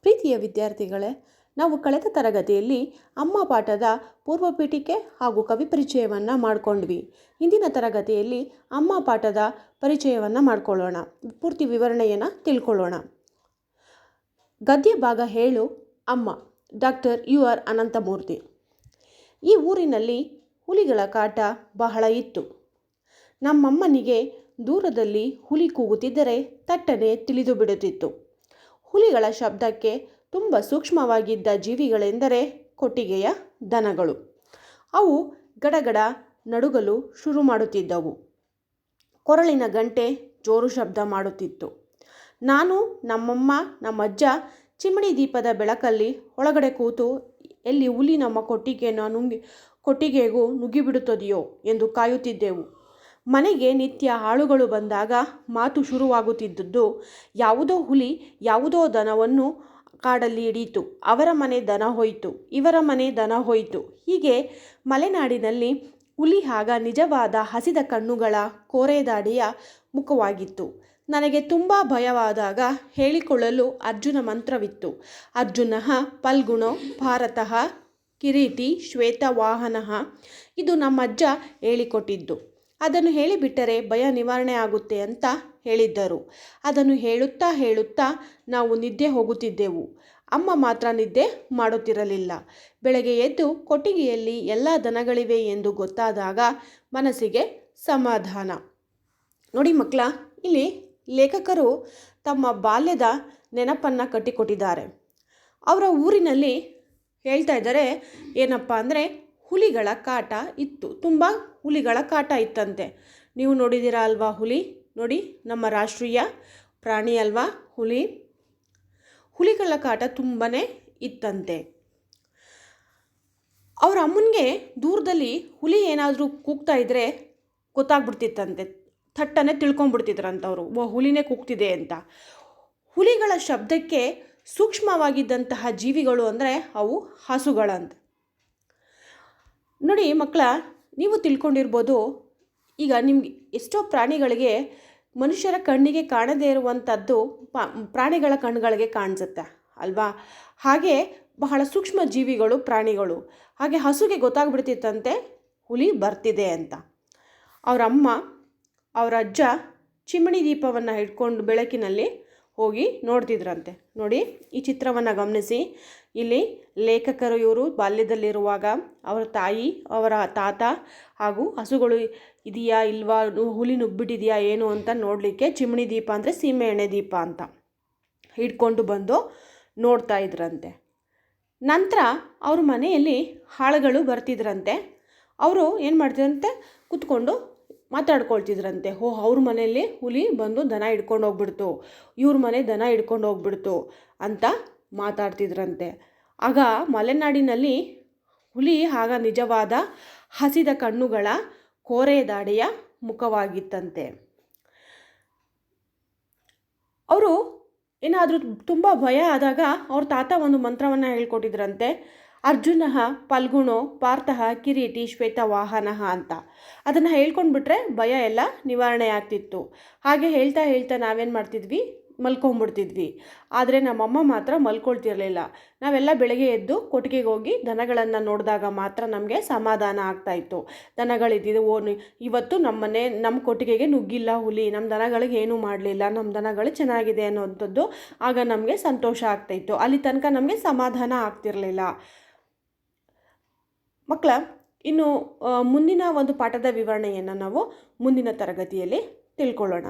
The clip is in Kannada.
ಪ್ರೀತಿಯ ವಿದ್ಯಾರ್ಥಿಗಳೇ, ನಾವು ಕಳೆದ ತರಗತಿಯಲ್ಲಿ ಅಮ್ಮ ಪಾಠದ ಪೂರ್ವಪೀಠಿಕೆ ಹಾಗೂ ಕವಿ ಪರಿಚಯವನ್ನು ಮಾಡಿಕೊಂಡ್ವಿ. ಇಂದಿನ ತರಗತಿಯಲ್ಲಿ ಅಮ್ಮ ಪಾಠದ ಪರಿಚಯವನ್ನು ಮಾಡಿಕೊಳ್ಳೋಣ, ಪೂರ್ತಿ ವಿವರಣೆಯನ್ನು ತಿಳ್ಕೊಳ್ಳೋಣ. ಗದ್ಯ ಭಾಗ 7 ಅಮ್ಮ, ಡಾಕ್ಟರ್ U.R. ಅನಂತಮೂರ್ತಿ. ಈ ಊರಿನಲ್ಲಿ ಹುಲಿಗಳ ಕಾಟ ಬಹಳ ಇತ್ತು. ನಮ್ಮಮ್ಮನಿಗೆ ದೂರದಲ್ಲಿ ಹುಲಿ ಕೂಗುತ್ತಿದ್ದರೆ ತಟ್ಟನೆ ತಿಳಿದು ಬಿಡುತ್ತಿತ್ತು. ಹುಲಿಗಳ ಶಬ್ದಕ್ಕೆ ತುಂಬ ಸೂಕ್ಷ್ಮವಾಗಿದ್ದ ಜೀವಿಗಳೆಂದರೆ ಕೊಟ್ಟಿಗೆಯ ದನಗಳು. ಅವು ಗಡಗಡ ನಡುಗಲು ಶುರು ಮಾಡುತ್ತಿದ್ದವು. ಕೊರಳಿನ ಗಂಟೆ ಜೋರು ಶಬ್ದ ಮಾಡುತ್ತಿತ್ತು. ನಾನು, ನಮ್ಮಮ್ಮ, ನಮ್ಮಜ್ಜ ಚಿಮಣಿ ದೀಪದ ಬೆಳಕಲ್ಲಿ ಒಳಗಡೆ ಕೂತು ಎಲ್ಲಿ ಹುಲಿ ನಮ್ಮ ಕೊಟ್ಟಿಗೆಗೂ ನುಗ್ಗಿಬಿಡುತ್ತದೆಯೋ ಎಂದು ಕಾಯುತ್ತಿದ್ದೆವು. ಮನೆಗೆ ನಿತ್ಯ ಆಳುಗಳು ಬಂದಾಗ ಮಾತು ಶುರುವಾಗುತ್ತಿದ್ದದ್ದು, ಯಾವುದೋ ಹುಲಿ ಯಾವುದೋ ದನವನ್ನು ಕಾಡಲ್ಲಿ ಹಿಡಿಯಿತು, ಅವರ ಮನೆ ದನ ಹೋಯಿತು, ಇವರ ಮನೆ ದನ ಹೋಯಿತು. ಹೀಗೆ ಮಲೆನಾಡಿನಲ್ಲಿ ಹುಲಿ ಆಗ ನಿಜವಾದ ಹಸಿದ ಕಣ್ಣುಗಳ ಕೋರೆದಾಡಿಯ ಮುಖವಾಗಿತ್ತು. ನನಗೆ ತುಂಬ ಭಯವಾದಾಗ ಹೇಳಿಕೊಳ್ಳಲು ಅರ್ಜುನ ಮಂತ್ರವಿತ್ತು. ಅರ್ಜುನಃ ಫಲ್ಗುಣೋ ಭಾರತಃ ಕಿರೀಟಿ ಶ್ವೇತವಾಹನಃ. ಇದು ನಮ್ಮಜ್ಜ ಹೇಳಿಕೊಟ್ಟಿದ್ದು. ಅದನ್ನು ಹೇಳಿಬಿಟ್ಟರೆ ಭಯ ನಿವಾರಣೆ ಆಗುತ್ತೆ ಅಂತ ಹೇಳಿದ್ದರು. ಅದನ್ನು ಹೇಳುತ್ತಾ ನಾವು ನಿದ್ದೆ ಹೋಗುತ್ತಿದ್ದೆವು. ಅಮ್ಮ ಮಾತ್ರ ನಿದ್ದೆ ಮಾಡುತ್ತಿರಲಿಲ್ಲ. ಬೆಳಗ್ಗೆ ಎದ್ದು ಕೊಟ್ಟಿಗೆಯಲ್ಲಿ ಎಲ್ಲ ದನಗಳಿವೆ ಎಂದು ಗೊತ್ತಾದಾಗ ಮನಸ್ಸಿಗೆ ಸಮಾಧಾನ. ನೋಡಿ ಮಕ್ಕಳ, ಇಲ್ಲಿ ಲೇಖಕರು ತಮ್ಮ ಬಾಲ್ಯದ ನೆನಪನ್ನು ಕಟ್ಟಿಕೊಟ್ಟಿದ್ದಾರೆ. ಅವರ ಊರಿನಲ್ಲಿ ಹೇಳ್ತಾ ಇದ್ದಾರೆ ಏನಪ್ಪ ಅಂದರೆ, ಹುಲಿಗಳ ಕಾಟ ಇತ್ತು, ತುಂಬ ಹುಲಿಗಳ ಕಾಟ ಇತ್ತಂತೆ. ನೀವು ನೋಡಿದ್ದೀರಾ ಅಲ್ವಾ ಹುಲಿ? ನೋಡಿ, ನಮ್ಮ ರಾಷ್ಟ್ರೀಯ ಪ್ರಾಣಿ ಅಲ್ವಾ ಹುಲಿ. ಹುಲಿಗಳ ಕಾಟ ತುಂಬಾ ಇತ್ತಂತೆ. ಅವರ ಅಮ್ಮನಿಗೆ ದೂರದಲ್ಲಿ ಹುಲಿ ಏನಾದರೂ ಕೂಗ್ತಾ ಇದ್ದರೆ ಗೊತ್ತಾಗ್ಬಿಡ್ತಿತ್ತಂತೆ. ಥಟ್ಟನೆ ತಿಳ್ಕೊಂಡ್ಬಿಡ್ತಿದ್ರಂಥವ್ರು, ಹುಲಿನೇ ಕೂಗ್ತಿದೆ ಅಂತ. ಹುಲಿಗಳ ಶಬ್ದಕ್ಕೆ ಸೂಕ್ಷ್ಮವಾಗಿದ್ದಂತಹ ಜೀವಿಗಳು ಅಂದರೆ ಅವು ಹಸುಗಳಂತ. ನೋಡಿ ಮಕ್ಕಳ, ನೀವು ತಿಳ್ಕೊಂಡಿರ್ಬೋದು, ಈಗ ನಿಮ್ಗೆ ಎಷ್ಟೋ ಪ್ರಾಣಿಗಳಿಗೆ ಮನುಷ್ಯರ ಕಣ್ಣಿಗೆ ಕಾಣದೇ ಇರುವಂಥದ್ದು ಪ್ರಾಣಿಗಳ ಕಣ್ಣುಗಳಿಗೆ ಕಾಣಿಸುತ್ತೆ ಅಲ್ವಾ? ಹಾಗೆ ಬಹಳ ಸೂಕ್ಷ್ಮ ಜೀವಿಗಳು ಪ್ರಾಣಿಗಳು. ಹಾಗೆ ಹಸುಗೆ ಗೊತ್ತಾಗ್ಬಿಡ್ತಿತ್ತಂತೆ ಹುಲಿ ಬರ್ತಿದೆ ಅಂತ. ಅವರ ಅಮ್ಮ, ಅವರ ಅಜ್ಜ ಚಿಮಣಿ ದೀಪವನ್ನು ಹಿಡ್ಕೊಂಡು ಬೆಳಕಿನಲ್ಲಿ ಹೋಗಿ ನೋಡ್ತಿದ್ರಂತೆ. ನೋಡಿ, ಈ ಚಿತ್ರವನ್ನು ಗಮನಿಸಿ. ಇಲ್ಲಿ ಲೇಖಕರು ಇವರು ಬಾಲ್ಯದಲ್ಲಿರುವಾಗ ಅವರ ತಾಯಿ, ಅವರ ತಾತ ಹಾಗೂ ಹಸುಗಳು ಇದೆಯಾ ಇಲ್ವಾ, ಹುಲಿ ನುಗ್ಬಿಟ್ಟಿದೆಯಾ ಏನು ಅಂತ ನೋಡಲಿಕ್ಕೆ ಚಿಮಣಿ ದೀಪ ಅಂದರೆ ಸೀಮೆ ಎಣ್ಣೆ ದೀಪ ಅಂತ ಹಿಡ್ಕೊಂಡು ಬಂದು ನೋಡ್ತಾ ಇದ್ರಂತೆ. ನಂತರ ಅವ್ರ ಮನೆಯಲ್ಲಿ ಆಳುಗಳು ಬರ್ತಿದ್ರಂತೆ. ಅವರು ಏನು ಮಾಡ್ತಿದ್ರಂತೆ, ಕೂತ್ಕೊಂಡು ಮಾತಾಡ್ಕೊಳ್ತಿದ್ರಂತೆ. ಅವ್ರ ಮನೆಯಲ್ಲಿ ಹುಲಿ ಬಂದು ದನ ಹಿಡ್ಕೊಂಡು ಹೋಗ್ಬಿಡ್ತು, ಇವ್ರ ಮನೆ ದನ ಹಿಡ್ಕೊಂಡು ಹೋಗ್ಬಿಡ್ತು ಅಂತ ಮಾತಾಡ್ತಿದ್ರಂತೆ. ಆಗ ಮಲೆನಾಡಿನಲ್ಲಿ ಹುಲಿ ಆಗ ನಿಜವಾದ ಹಸಿದ ಕಣ್ಣುಗಳ ಕೋರೆದಾಡಿಯ ಮುಖವಾಗಿತ್ತಂತೆ. ಅವರು ಏನಾದರೂ ತುಂಬ ಭಯ ಆದಾಗ ಅವ್ರ ತಾತ ಒಂದು ಮಂತ್ರವನ್ನು ಹೇಳ್ಕೊಟ್ಟಿದ್ರಂತೆ. ಅರ್ಜುನಃ ಫಲ್ಗುಣೋ ಪಾರ್ಥಃ ಕಿರೀಟಿ ಶ್ವೇತವಾಹನಃ ಅಂತ. ಅದನ್ನು ಹೇಳ್ಕೊಂಡ್ಬಿಟ್ರೆ ಭಯ ಎಲ್ಲ ನಿವಾರಣೆ ಆಗ್ತಿತ್ತು. ಹಾಗೆ ಹೇಳ್ತಾ ನಾವೇನು ಮಾಡ್ತಿದ್ವಿ, ಮಲ್ಕೊಂಡ್ಬಿಡ್ತಿದ್ವಿ. ಆದರೆ ನಮ್ಮಮ್ಮ ಮಾತ್ರ ಮಲ್ಕೊಳ್ತಿರಲಿಲ್ಲ. ನಾವೆಲ್ಲ ಬೆಳಗ್ಗೆ ಎದ್ದು ಕೊಟ್ಟಿಗೆಗೆ ಹೋಗಿ ದನಗಳನ್ನು ನೋಡಿದಾಗ ಮಾತ್ರ ನಮಗೆ ಸಮಾಧಾನ ಆಗ್ತಾಯಿತ್ತು. ದನಗಳಿದ್ದಿದ್ದು, ಇವತ್ತು ನಮ್ಮ ಕೊಟ್ಟಿಗೆಗೆ ನುಗ್ಗಿಲ್ಲ ಹುಲಿ, ನಮ್ಮ ದನಗಳಿಗೆ ಏನೂ ಮಾಡಲಿಲ್ಲ, ನಮ್ಮ ದನಗಳು ಚೆನ್ನಾಗಿದೆ ಅನ್ನೋಂಥದ್ದು ಆಗ ನಮಗೆ ಸಂತೋಷ ಆಗ್ತಾಯಿತ್ತು. ಅಲ್ಲಿ ತನಕ ನಮಗೆ ಸಮಾಧಾನ ಆಗ್ತಿರಲಿಲ್ಲ. ಮಕ್ಕಳ, ಇನ್ನು ಮುಂದಿನ ಒಂದು ಪಾಠದ ವಿವರಣೆಯನ್ನು ನಾವು ಮುಂದಿನ ತರಗತಿಯಲ್ಲಿ ತಿಳ್ಕೊಳ್ಳೋಣ.